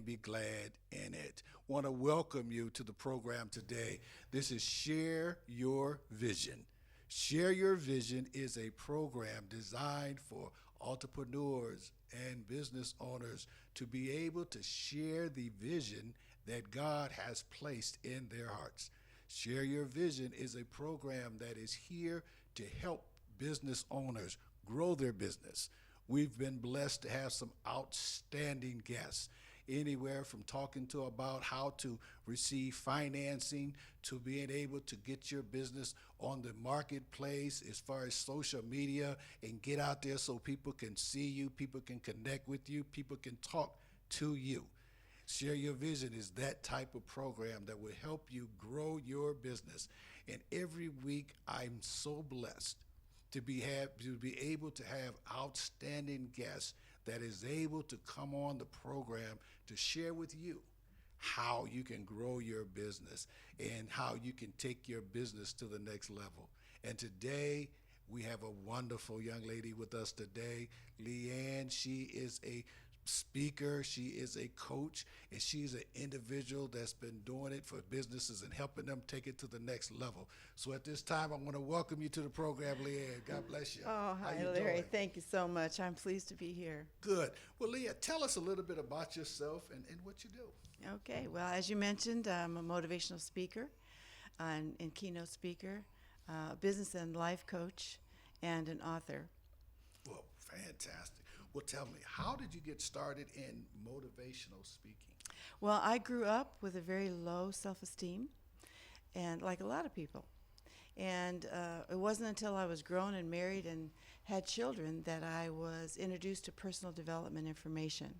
and be glad in it. Want to welcome you to the program today. This is Share Your Vision. Share Your Vision is a program designed for entrepreneurs and business owners to be able to share the vision that God has placed in their hearts. Share Your Vision is a program that is here to help business owners grow their business. We've been blessed to have some outstanding guests, anywhere from talking to about how to receive financing to being able to get your business on the marketplace as far as social media and get out there so people can see you, people can connect with you, people can talk to you. Share Your Vision is that type of program that will help you grow your business. And every week I'm so blessed to be able to have outstanding guests that is able to come on the program to share with you how you can grow your business and how you can take your business to the next level. And today we have a wonderful young lady with us today, Leanne. She is a speaker, she is a coach, and she's an individual that's been doing it for businesses and helping them take it to the next level. So at this time, I want to welcome you to the program, Leanne. God bless you. Oh, hi, Larry. Thank you so much. I'm pleased to be here. Good. Well, Leanne, tell us a little bit about yourself and what you do. Okay. Well, as you mentioned, I'm a motivational speaker and keynote speaker, business and life coach, and an author. Well, fantastic. Well, tell me, how did you get started in motivational speaking? Well, I grew up with a very low self-esteem, and like a lot of people. And it wasn't until I was grown and married and had children that I was introduced to personal development information.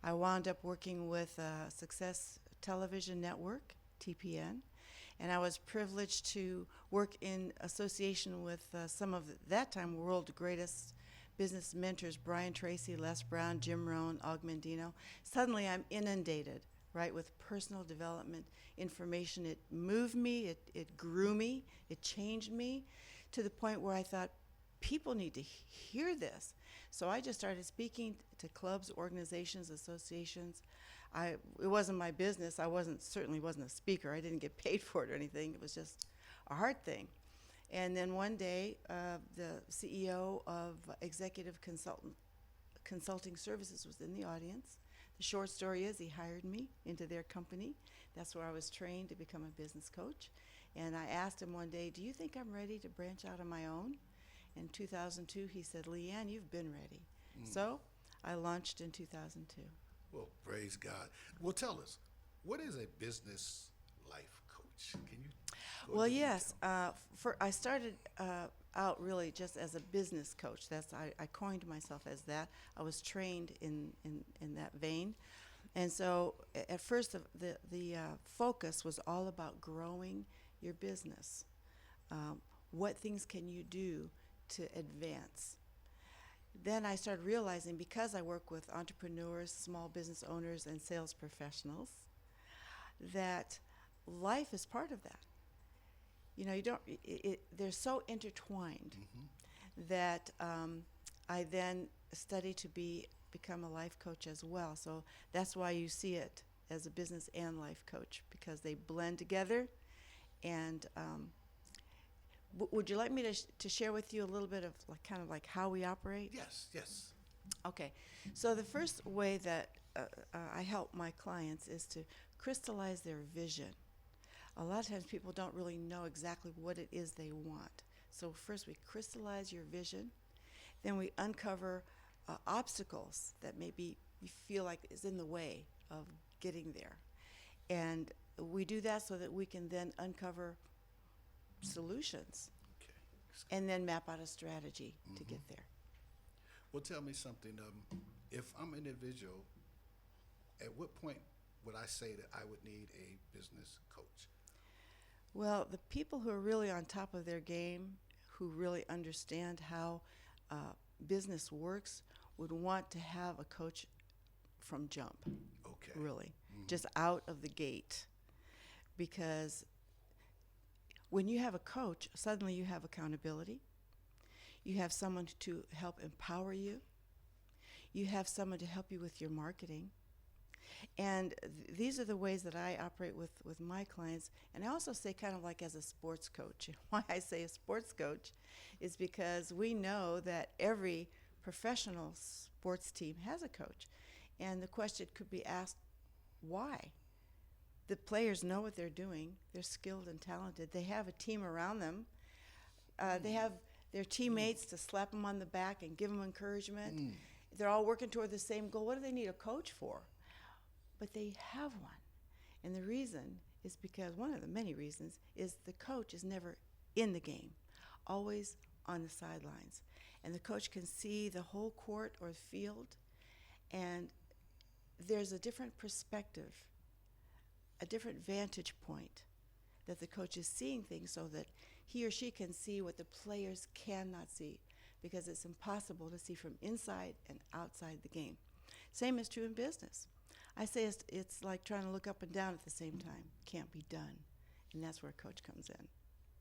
I wound up working with Success Television Network, TPN, and I was privileged to work in association with some of that time world's greatest business mentors, Brian Tracy, Les Brown, Jim Rohn, Og Mandino. Suddenly I'm inundated, right, with personal development information. It moved me, it grew me, it changed me to the point where I thought, people need to hear this. So I just started speaking to clubs, organizations, associations. It wasn't my business. I certainly wasn't a speaker. I didn't get paid for it or anything. It was just a heart thing. And then one day, the CEO of Executive Consulting Services was in the audience. The short story is he hired me into their company. That's where I was trained to become a business coach. And I asked him one day, do you think I'm ready to branch out on my own? In 2002, he said, Leanne, you've been ready. So I launched in 2002. Well, praise God. Well, tell us, what is a business life coach? Can you go Well, into yes. detail? I started out really just as a business coach. I coined myself as that. I was trained in that vein. And so at first the focus was all about growing your business. What things can you do to advance? Then I started realizing, because I work with entrepreneurs, small business owners, and sales professionals, that life is part of that. You know, they're so intertwined that I then studied to become a life coach as well. So that's why you see it as a business and life coach, because they blend together. And would you like me to share with you a little bit of kind of like how we operate? Yes, yes. Okay. So the first way that I help my clients is to crystallize their vision. A lot of times people don't really know exactly what it is they want. So first we crystallize your vision, then we uncover obstacles that maybe you feel like is in the way of getting there. And we do that so that we can then uncover solutions and then map out a strategy to get there. Well, tell me something. If I'm an individual, at what point would I say that I would need a business coach? Well, the people who are really on top of their game, who really understand how business works, would want to have a coach from jump. Okay. Really, just out of the gate. Because when you have a coach, suddenly you have accountability. You have someone to help empower you. You have someone to help you with your marketing. And these are the ways that I operate with my clients. And I also say kind of like as a sports coach. Why I say a sports coach is because we know that every professional sports team has a coach. And the question could be asked, why? The players know what they're doing. They're skilled and talented. They have a team around them. They have their teammates to slap them on the back and give them encouragement. They're all working toward the same goal. What do they need a coach for? But they have one. And the reason is because, one of the many reasons, is the coach is never in the game, always on the sidelines. And the coach can see the whole court or field, and there's a different perspective, a different vantage point that the coach is seeing things so that he or she can see what the players cannot see, because it's impossible to see from inside and outside the game. Same is true in business. I say it's like trying to look up and down at the same time. Can't be done. And that's where a coach comes in.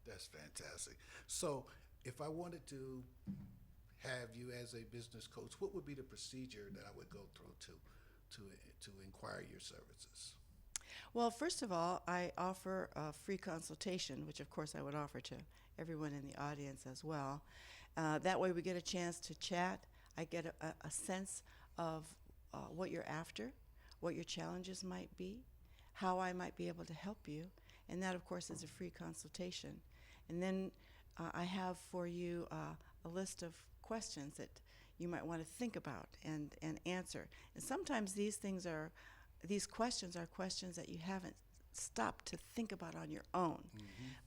That's fantastic. So if I wanted to have you as a business coach, what would be the procedure that I would go through to inquire your services? Well, first of all, I offer a free consultation, which of course I would offer to everyone in the audience as well. That way we get a chance to chat. I get a sense of what you're after, what your challenges might be, how I might be able to help you. And that, of course, is a free consultation. And then I have for you a list of questions that you might want to think about and answer. And sometimes these questions are questions that you haven't stopped to think about on your own,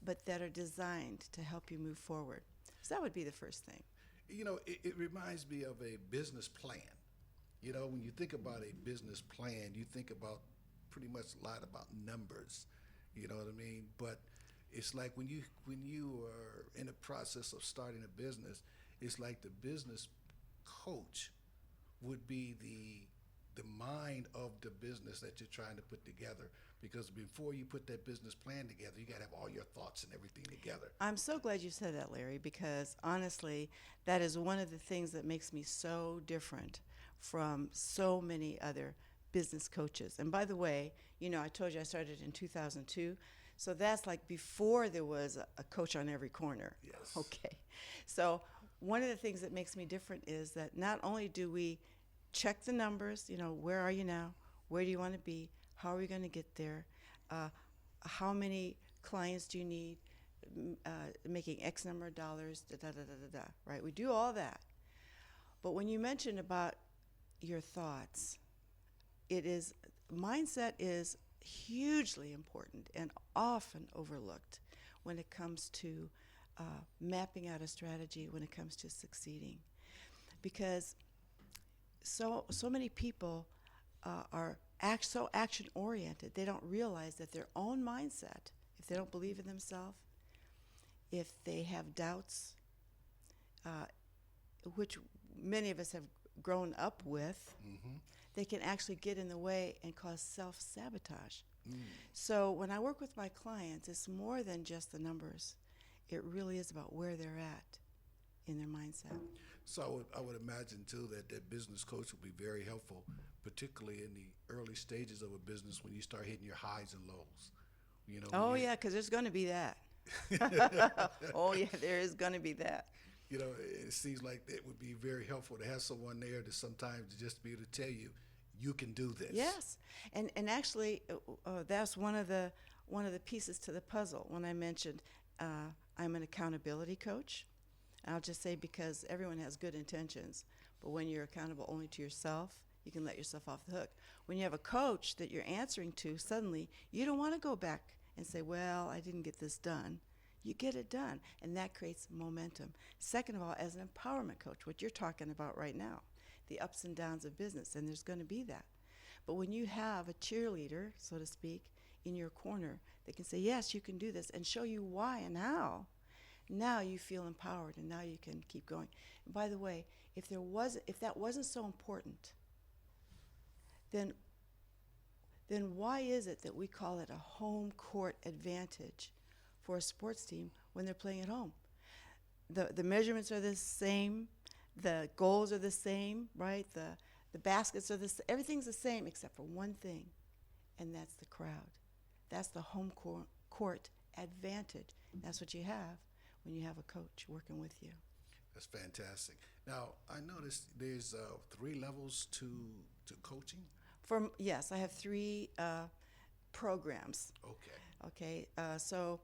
but that are designed to help you move forward. So that would be the first thing. You know, it reminds me of a business plan. You know, when you think about a business plan, you think about pretty much a lot about numbers. You know what I mean? But it's like when you are in the process of starting a business, it's like the business coach would be the mind of the business that you're trying to put together. Because before you put that business plan together, you got to have all your thoughts and everything together. I'm so glad you said that, Larry, because honestly, that is one of the things that makes me so different from so many other business coaches. And by the way, you know, I told you I started in 2002. So that's like before there was a coach on every corner. Yes. Okay. So one of the things that makes me different is that not only do we check the numbers, you know, where are you now? Where do you want to be? How are we going to get there? How many clients do you need? Making X number of dollars, right? We do all that. But when you mention about your thoughts, mindset is hugely important and often overlooked when it comes to mapping out a strategy, when it comes to succeeding. Because so many people are so action-oriented, they don't realize that their own mindset, if they don't believe in themselves, if they have doubts, which many of us have grown up with, they can actually get in the way and cause self-sabotage. So when I work with my clients, it's more than just the numbers. It really is about where they're at in their mindset. So I would imagine, too, that business coach would be very helpful, particularly in the early stages of a business when you start hitting your highs and lows. You know. Oh, yeah, because there's going to be that. Oh, yeah, there is going to be that. You know, it seems like it would be very helpful to have someone there to sometimes just be able to tell you, you can do this. Yes, and actually, that's one of the pieces to the puzzle. When I mentioned I'm an accountability coach, I'll just say because everyone has good intentions, but when you're accountable only to yourself, you can let yourself off the hook. When you have a coach that you're answering to, suddenly you don't want to go back and say, well, I didn't get this done. You get it done, and that creates momentum. Second of all, as an empowerment coach, what you're talking about right now, the ups and downs of business, and there's going to be that. But when you have a cheerleader, so to speak, in your corner that can say, yes, you can do this, and show you why and how, now you feel empowered, and now you can keep going. And by the way, if that wasn't so important, then why is it that we call it a home court advantage for a sports team when they're playing at home? The measurements are the same, the goals are the same, right? The The baskets are everything's the same except for one thing, and that's the crowd. That's the home court advantage. That's what you have when you have a coach working with you. That's fantastic. Now, I noticed there's 3 levels to coaching. Yes, I have 3 programs. Okay. Okay, so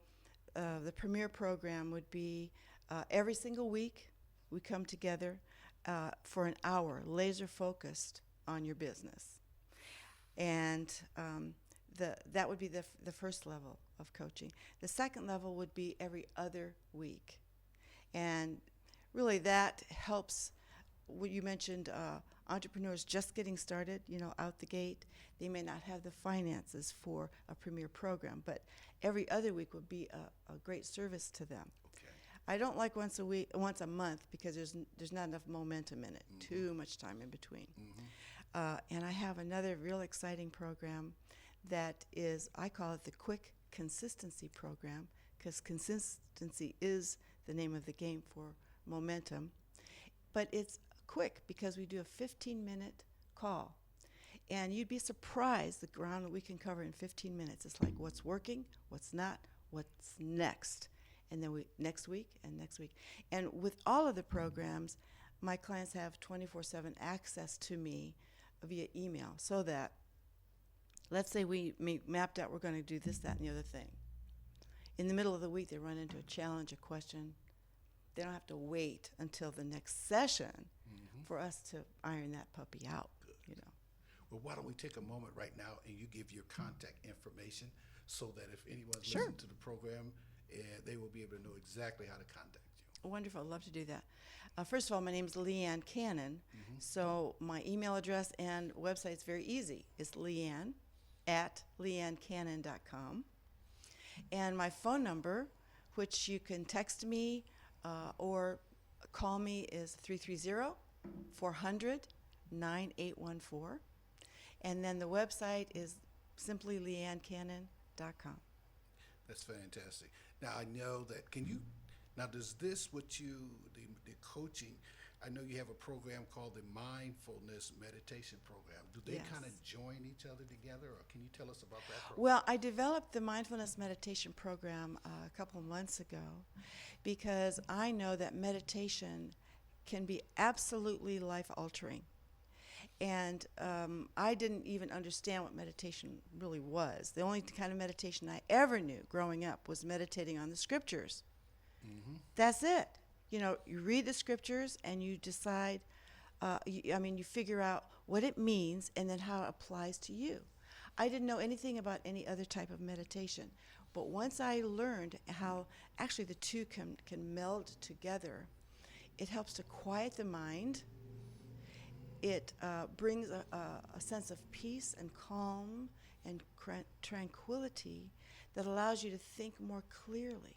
the premier program would be every single week we come together for an hour, laser focused on your business. And that would be the first level of coaching. The second level would be every other week. And really that helps. What you mentioned, entrepreneurs just getting started, out the gate. They may not have the finances for a premier program, but every other week would be a great service to them. Okay. I don't like once a month, because there's not enough momentum in it. Too much time in between. And I have another real exciting program that is, I call it the Quick Consistency Program, because consistency is the name of the game for momentum. But it's quick because we do a 15-minute call. And you'd be surprised the ground that we can cover in 15 minutes. It's like what's working, what's not, what's next. And then next week and next week. And with all of the programs, my clients have 24/7 access to me via email, so that, let's say we mapped out we're going to do this, that, and the other thing. In the middle of the week, they run into a challenge, a question. They don't have to wait until the next session for us to iron that puppy out. Good. Well, why don't we take a moment right now and you give your contact information so that if anyone's Sure. listening to the program, they will be able to know exactly how to contact you. Wonderful. I'd love to do that. First of all, my name is Leanne Cannon. So my email address and website is very easy. It's Leanne at leannecannon.com. And my phone number, which you can text me or call me, is 330-400-9814. And then the website is simply leannecannon.com. That's fantastic. Now, I know that, does this, the coaching, I know you have a program called the Mindfulness Meditation Program. Do they Yes. kind of join each other together, or can you tell us about that program? Well, I developed the Mindfulness Meditation Program a couple of months ago because I know that meditation can be absolutely life-altering. And I didn't even understand what meditation really was. The only kind of meditation I ever knew growing up was meditating on the scriptures. That's it. You read the scriptures and you decide, you figure out what it means and then how it applies to you. I didn't know anything about any other type of meditation. But once I learned how actually the two can meld together, it helps to quiet the mind. It brings a sense of peace and calm and tranquility that allows you to think more clearly.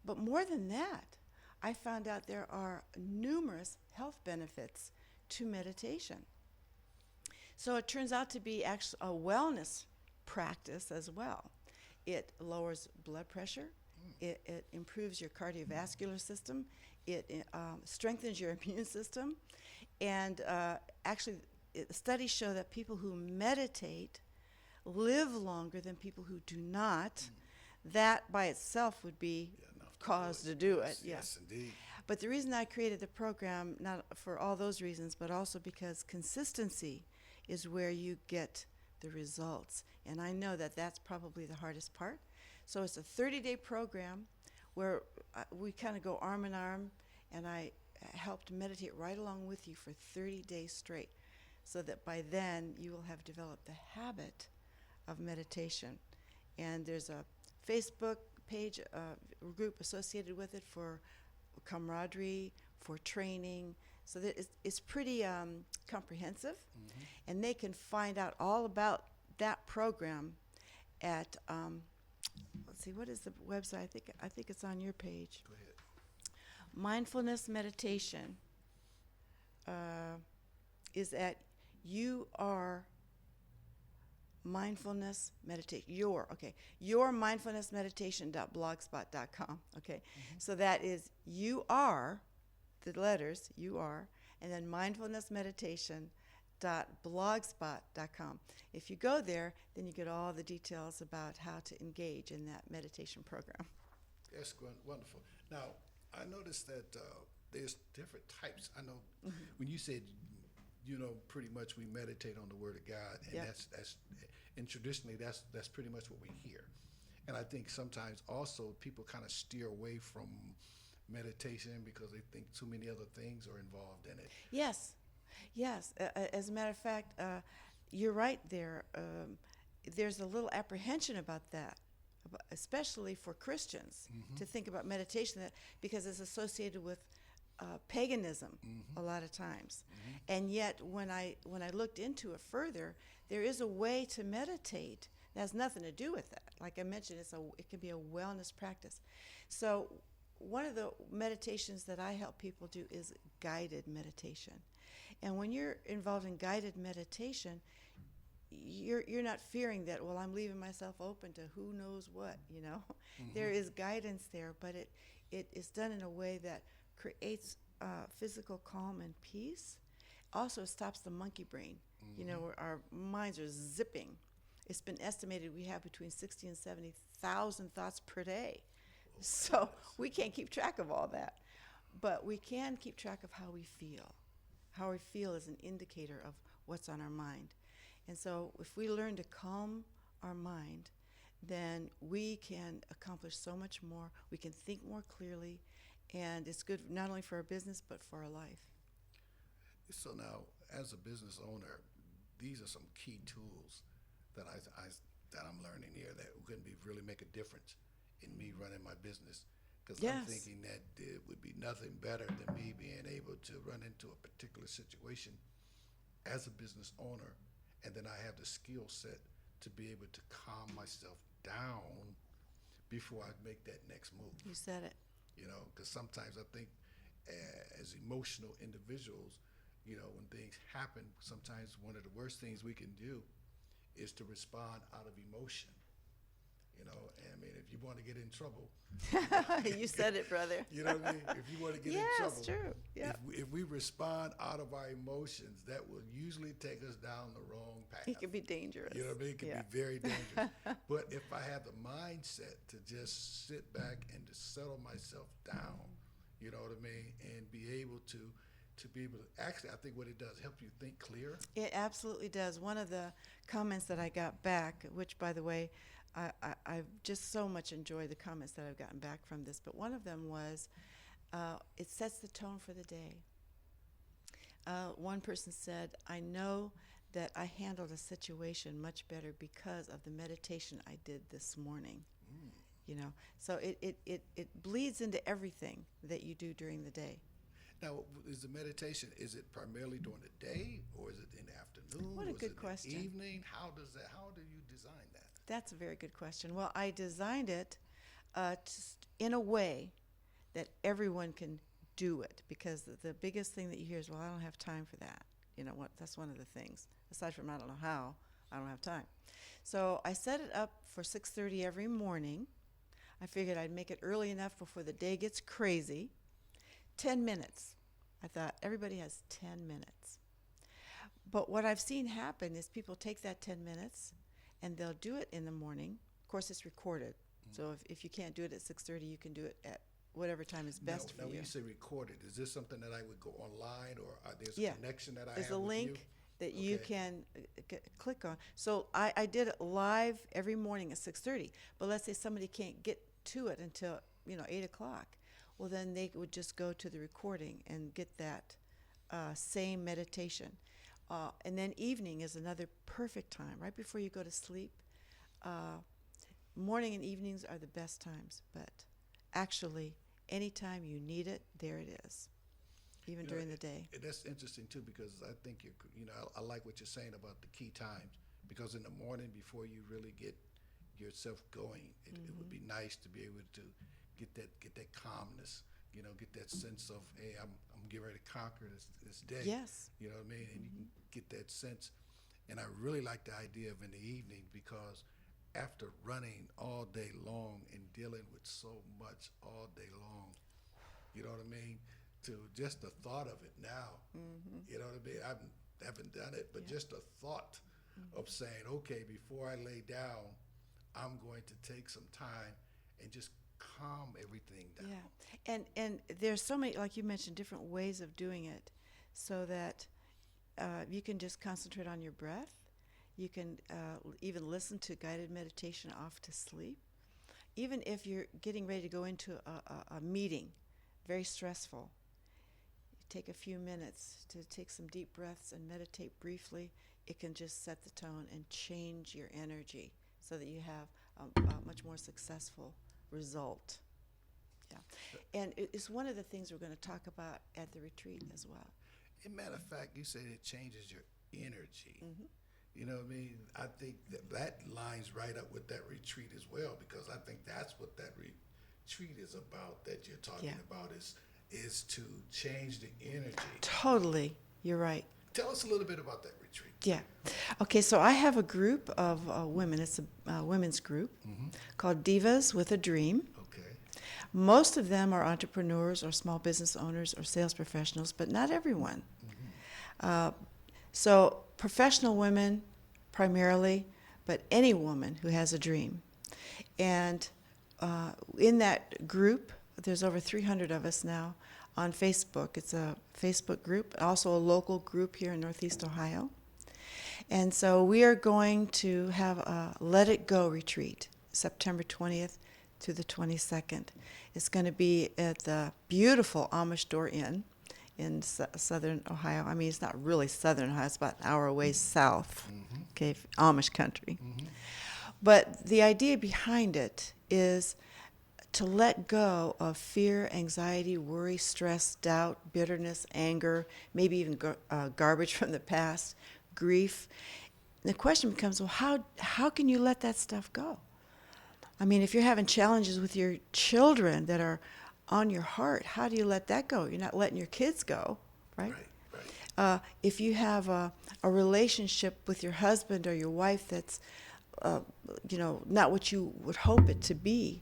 But more than that, I found out there are numerous health benefits to meditation. So it turns out to be actually a wellness practice as well. It lowers blood pressure. It improves your cardiovascular system. It strengthens your immune system. And actually, studies show that people who meditate live longer than people who do not. That by itself would be cause to do it. Yes, indeed. But the reason I created the program, not for all those reasons, but also because consistency is where you get the results. And I know that that's probably the hardest part. So it's a 30-day program where we kind of go arm in arm, and I help to meditate right along with you for 30 days straight, so that by then you will have developed the habit of meditation. And there's a Facebook page, group associated with it for camaraderie, for training. So that it's pretty comprehensive. And they can find out all about that program at, let's see, what is the website? I think it's on your page. Go ahead. Mindfulness Meditation is at Mindfulness Meditation. Your mindfulnessmeditation.blogspot.com. Okay, so that is the letters, and then mindfulnessmeditation.blogspot.com. If you go there, then you get all the details about how to engage in that meditation program. That's wonderful. Now, I noticed that there's different types. I know when you said, pretty much we meditate on the Word of God, and Yep. that's and traditionally that's pretty much what we hear. And I think sometimes also people kind of steer away from meditation because they think too many other things are involved in it. Yes. As a matter of fact, you're right there. There's a little apprehension about that, especially for Christians, to think about meditation because it's associated with paganism a lot of times. And yet, when I looked into it further, there is a way to meditate that has nothing to do with that. Like I mentioned, it can be a wellness practice. So one of the meditations that I help people do is guided meditation. And when you're involved in guided meditation, you're not fearing that, well, I'm leaving myself open to who knows what, There is guidance there, but it is done in a way that creates physical calm and peace. Also stops the monkey brain, where our minds are zipping. It's been estimated we have between 60 and 70,000 thoughts per day. So we can't keep track of all that. But we can keep track of how we feel. How we feel is an indicator of what's on our mind. And so if we learn to calm our mind, then we can accomplish so much more. We can think more clearly, and it's good not only for our business, but for our life. So now, as a business owner, these are some key tools that I'm learning here that can really make a difference in me running my business. Because I'm thinking that it would be nothing better than me being able to run into a particular situation as a business owner, and then I have the skill set to be able to calm myself down before I make that next move. You said it. Because sometimes I think as emotional individuals, when things happen, sometimes one of the worst things we can do is to respond out of emotion. I mean, if you want to get in trouble. You said it, brother. You know what I mean? If you want to get in trouble. Yes, true. Yeah. If we respond out of our emotions, that will usually take us down the wrong path. It can be dangerous. You know what I mean? It can be very dangerous. But if I have the mindset to just sit back and to settle myself down, you know what I mean, and be able to actually, I think what it does, help you think clear. It absolutely does. One of the comments that I got back, which, by the way, I've just so much enjoyed the comments that I've gotten back from this, but one of them was, it sets the tone for the day. One person said, I know that I handled a situation much better because of the meditation I did this morning. So it bleeds into everything that you do during the day. Now, is the meditation, is it primarily during the day, or is it in the afternoon? What a good in question. The evening? How do you design that? That's a very good question. Well, I designed it in a way that everyone can do it, because the biggest thing that you hear is, well, I don't have time for that. That's one of the things. Aside from I don't know how, I don't have time. So I set it up for 6:30 every morning. I figured I'd make it early enough before the day gets crazy. 10 minutes. I thought everybody has 10 minutes. But what I've seen happen is people take that 10 minutes and they'll do it in the morning. Of course, it's recorded. So if you can't do it at 6:30, you can do it at whatever time is best for now you. When you say recorded, is this something that I would go online, or there's a connection that I There's have a with link you? that you can click on. So I did it live every morning at 6:30. But let's say somebody can't get to it until 8 o'clock. Well, then they would just go to the recording and get that same meditation. And then evening is another perfect time, right before you go to sleep. Morning and evenings are the best times, but actually, anytime you need it, there it is, even during the day. That's interesting too, because I think I like what you're saying about the key times, because in the morning before you really get yourself going, it would be nice to be able to get that calmness, get that sense of, hey, I'm getting ready to conquer this day. Yes. You know what I mean? And you can get that sense. And I really like the idea of in the evening, because after running all day long and dealing with so much all day long, you know what I mean? to just the thought of it now. You know what I mean? I haven't done it, but just the thought of saying, okay, before I lay down, I'm going to take some time and just calm everything down. Yeah, and there's so many, like you mentioned, different ways of doing it, so that you can just concentrate on your breath. You can even listen to guided meditation off to sleep. Even if you're getting ready to go into a meeting, very stressful, you take a few minutes to take some deep breaths and meditate briefly. It can just set the tone and change your energy so that you have a much more successful result. Yeah, and it's one of the things we're going to talk about at the retreat as well. As a matter of fact, you said it changes your energy. You know what I mean? I think that lines right up with that retreat as well, because I think that's what that retreat is about, that you're talking about is to change the energy. Totally. You're right. Tell us a little bit about that retreat. Yeah. Okay, so I have a group of women. It's a women's group called Divas with a Dream. Okay. Most of them are entrepreneurs or small business owners or sales professionals, but not everyone. So professional women primarily, but any woman who has a dream. And in that group, there's over 300 of us now on Facebook. It's a Facebook group, also a local group here in Northeast Ohio. And so we are going to have a Let It Go retreat, September 20th to the 22nd. It's going to be at the beautiful Amish Door Inn in southern Ohio. I mean, it's not really southern Ohio. It's about an hour away south, okay, Amish country. But the idea behind it is to let go of fear, anxiety, worry, stress, doubt, bitterness, anger, maybe even garbage from the past, grief. The question becomes, well, how can you let that stuff go? I mean, if you're having challenges with your children that are on your heart, how do you let that go? You're not letting your kids go, right? Right. If you have a relationship with your husband or your wife that's, not what you would hope it to be,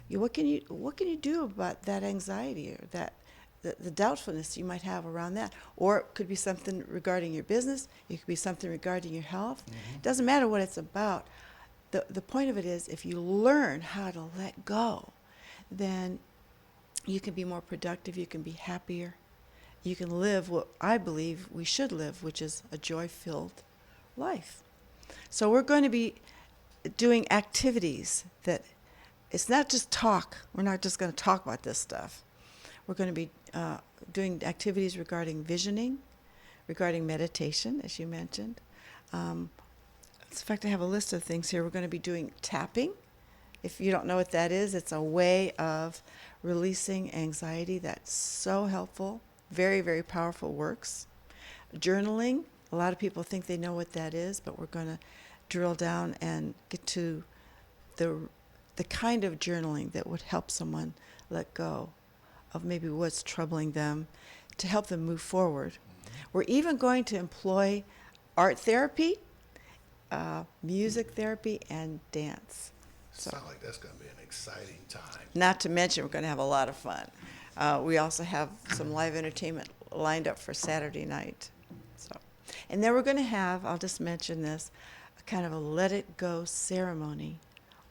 what can you do about that anxiety or that the doubtfulness you might have around that? Or it could be something regarding your business. It could be something regarding your health. It doesn't matter what it's about. The point of it is, if you learn how to let go, then you can be more productive, you can be happier, you can live what I believe we should live, which is a joy-filled life. So we're going to be doing activities that, it's not just talk. We're not just going to talk about this stuff. We're going to be doing activities regarding visioning, regarding meditation, as you mentioned. In fact, I have a list of things here. We're going to be doing tapping. If you don't know what that is, it's a way of releasing anxiety that's so helpful. Very, very powerful works. Journaling. A lot of people think they know what that is, but we're going to drill down and get to the kind of journaling that would help someone let go of maybe what's troubling them, to help them move forward. We're even going to employ art therapy, music therapy, and dance. So, Sounds like that's going to be an exciting time. not to mention, we're going to have a lot of fun. We also have some live entertainment lined up for Saturday night. So, and then we're going to have, I'll just mention this, a kind of a Let It Go ceremony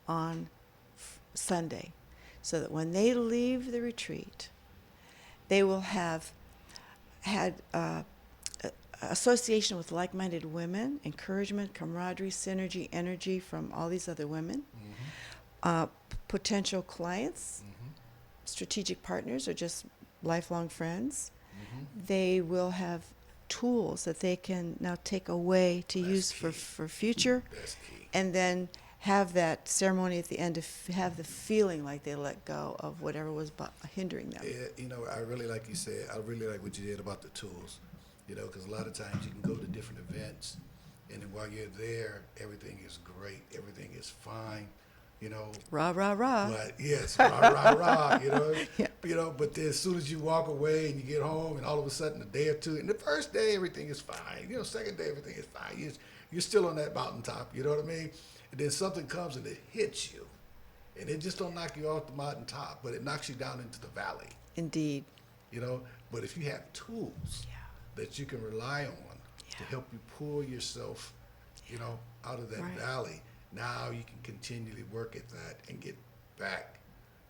on Sunday, so that when they leave the retreat, they will have had association with like-minded women, encouragement, camaraderie, synergy, energy from all these other women, potential clients, strategic partners, or just lifelong friends. They will have tools that they can now take away to That's use key. for future, That's key. and then have that ceremony at the end to have the feeling like they let go of whatever was hindering them. Yeah, I really like you said, I really like what you did about the tools, because a lot of times you can go to different events, and then while you're there, everything is great, everything is fine, Rah, rah, rah. But yes, rah, rah, rah, Yeah. But then as soon as you walk away and you get home, and all of a sudden a day or two, and the first day everything is fine, second day everything is fine. You're still on that mountaintop, you know what I mean? And then something comes and it hits you, and it just don't knock you off the mountaintop, but it knocks you down into the valley. Indeed. But if you have tools that you can rely on to help you pull yourself, out of that valley, now you can continually work at that and get back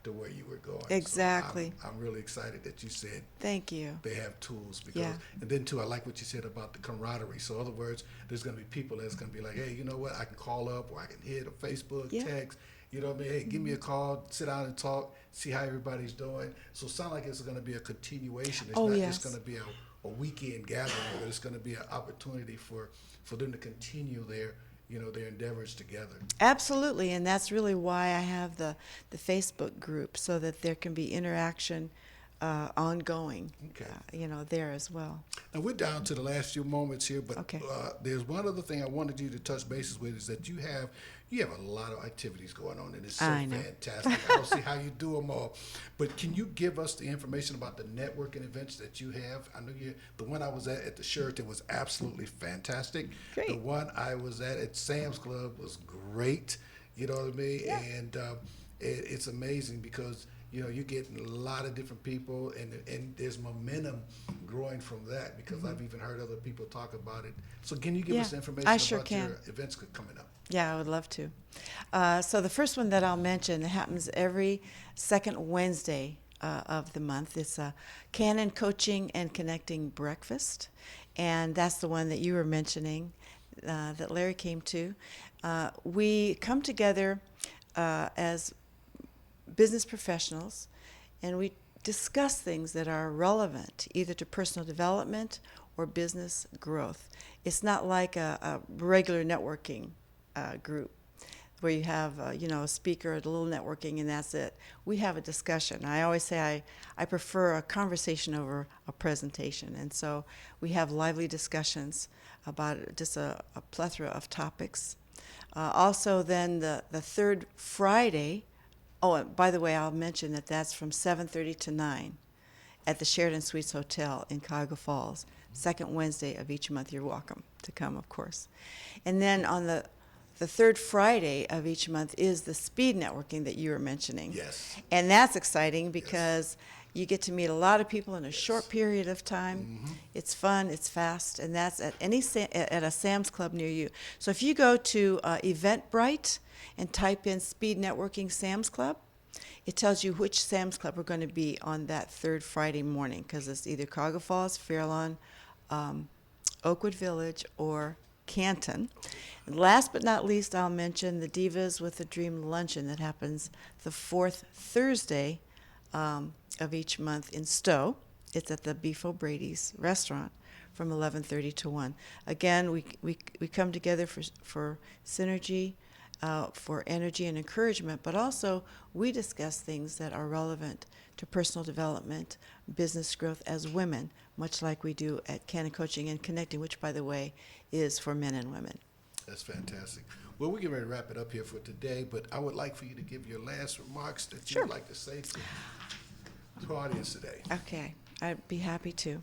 to where you were going. Exactly. So I'm really excited that you said Thank you. they have tools because, and then too, I like what you said about the camaraderie. So in other words, there's going to be people that's going to be like, hey, you know what? I can call up or I can hit a Facebook, text. You know what I mean? Hey, give me a call, sit down and talk, see how everybody's doing. So it sounds like it's going to be a continuation. It's not just going to be a weekend gathering, but it's going to be an opportunity for them to continue their endeavors together. Absolutely, and that's really why I have the Facebook group, so that there can be interaction ongoing, there as well. Now we're down to the last few moments here, but Okay. There's one other thing I wanted you to touch bases with is that you have a lot of activities going on, and it's so fantastic. I don't see how you do them all, but can you give us the information about the networking events that you have? I know the one I was at the Sheraton was absolutely fantastic. Great. The one I was at Sam's Club was great. You know what I mean? Yeah. And it's amazing because you're getting a lot of different people, and there's momentum growing from that because I've even heard other people talk about it. So can you give us information about your events coming up? Yeah, I would love to. So the first one that I'll mention happens every second Wednesday of the month. It's a Canon Coaching and Connecting Breakfast, and that's the one that you were mentioning that Larry came to. We come together as business professionals, and we discuss things that are relevant either to personal development or business growth. It's not like a regular networking group where you have a speaker at a little networking and that's it. We have a discussion. I always say I prefer a conversation over a presentation, and so we have lively discussions about just a plethora of topics. Also then the third Friday, and by the way, I'll mention that that's from 7:30 to 9 at the Sheraton Suites Hotel in Cuyahoga Falls. Second Wednesday of each month. You're welcome to come, of course. And then on the third Friday of each month is the speed networking that you were mentioning. Yes. And that's exciting because you get to meet a lot of people in a short period of time. Mm-hmm. It's fun, it's fast, and that's at a Sam's Club near you. So if you go to Eventbrite and type in Speed Networking Sam's Club, it tells you which Sam's Club we're going to be on that third Friday morning, because it's either Cuyahoga Falls, Fairlawn, Oakwood Village, or Canton. And last but not least, I'll mention the Divas with a Dream Luncheon that happens the fourth Thursday of each month in Stowe. It's at the Beef O'Brady's restaurant from 11:30 to 1. Again, we come together for synergy, for energy and encouragement, but also we discuss things that are relevant to personal development, business growth as women, much like we do at Canon Coaching and Connecting, which, by the way, is for men and women. That's fantastic. Well, we're getting ready to wrap it up here for today, but I would like for you to give your last remarks that you would like to say to our audience today. Okay, I'd be happy to.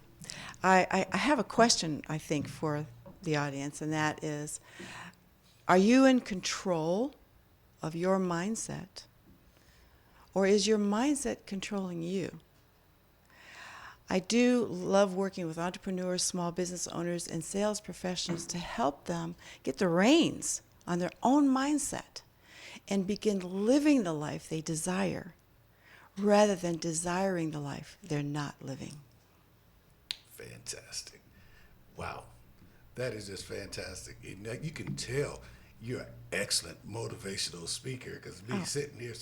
I have a question, I think, for the audience, and that is, are you in control of your mindset, or is your mindset controlling you? I do love working with entrepreneurs, small business owners, and sales professionals to help them get the reins on their own mindset and begin living the life they desire rather than desiring the life they're not living. Fantastic. Wow. That is just fantastic. You can tell you're an excellent motivational speaker, because me sitting here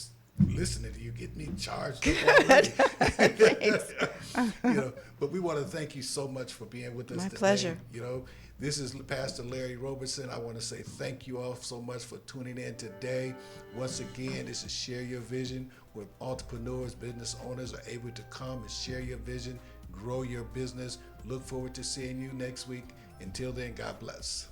listening to you get me charged up already. But we want to thank you so much for being with us today. My pleasure. This is Pastor Larry Roberson. I want to say thank you all so much for tuning in today. Once again, this is Share Your Vision, where entrepreneurs, business owners are able to come and share your vision, grow your business. Look forward to seeing you next week. Until then, God bless.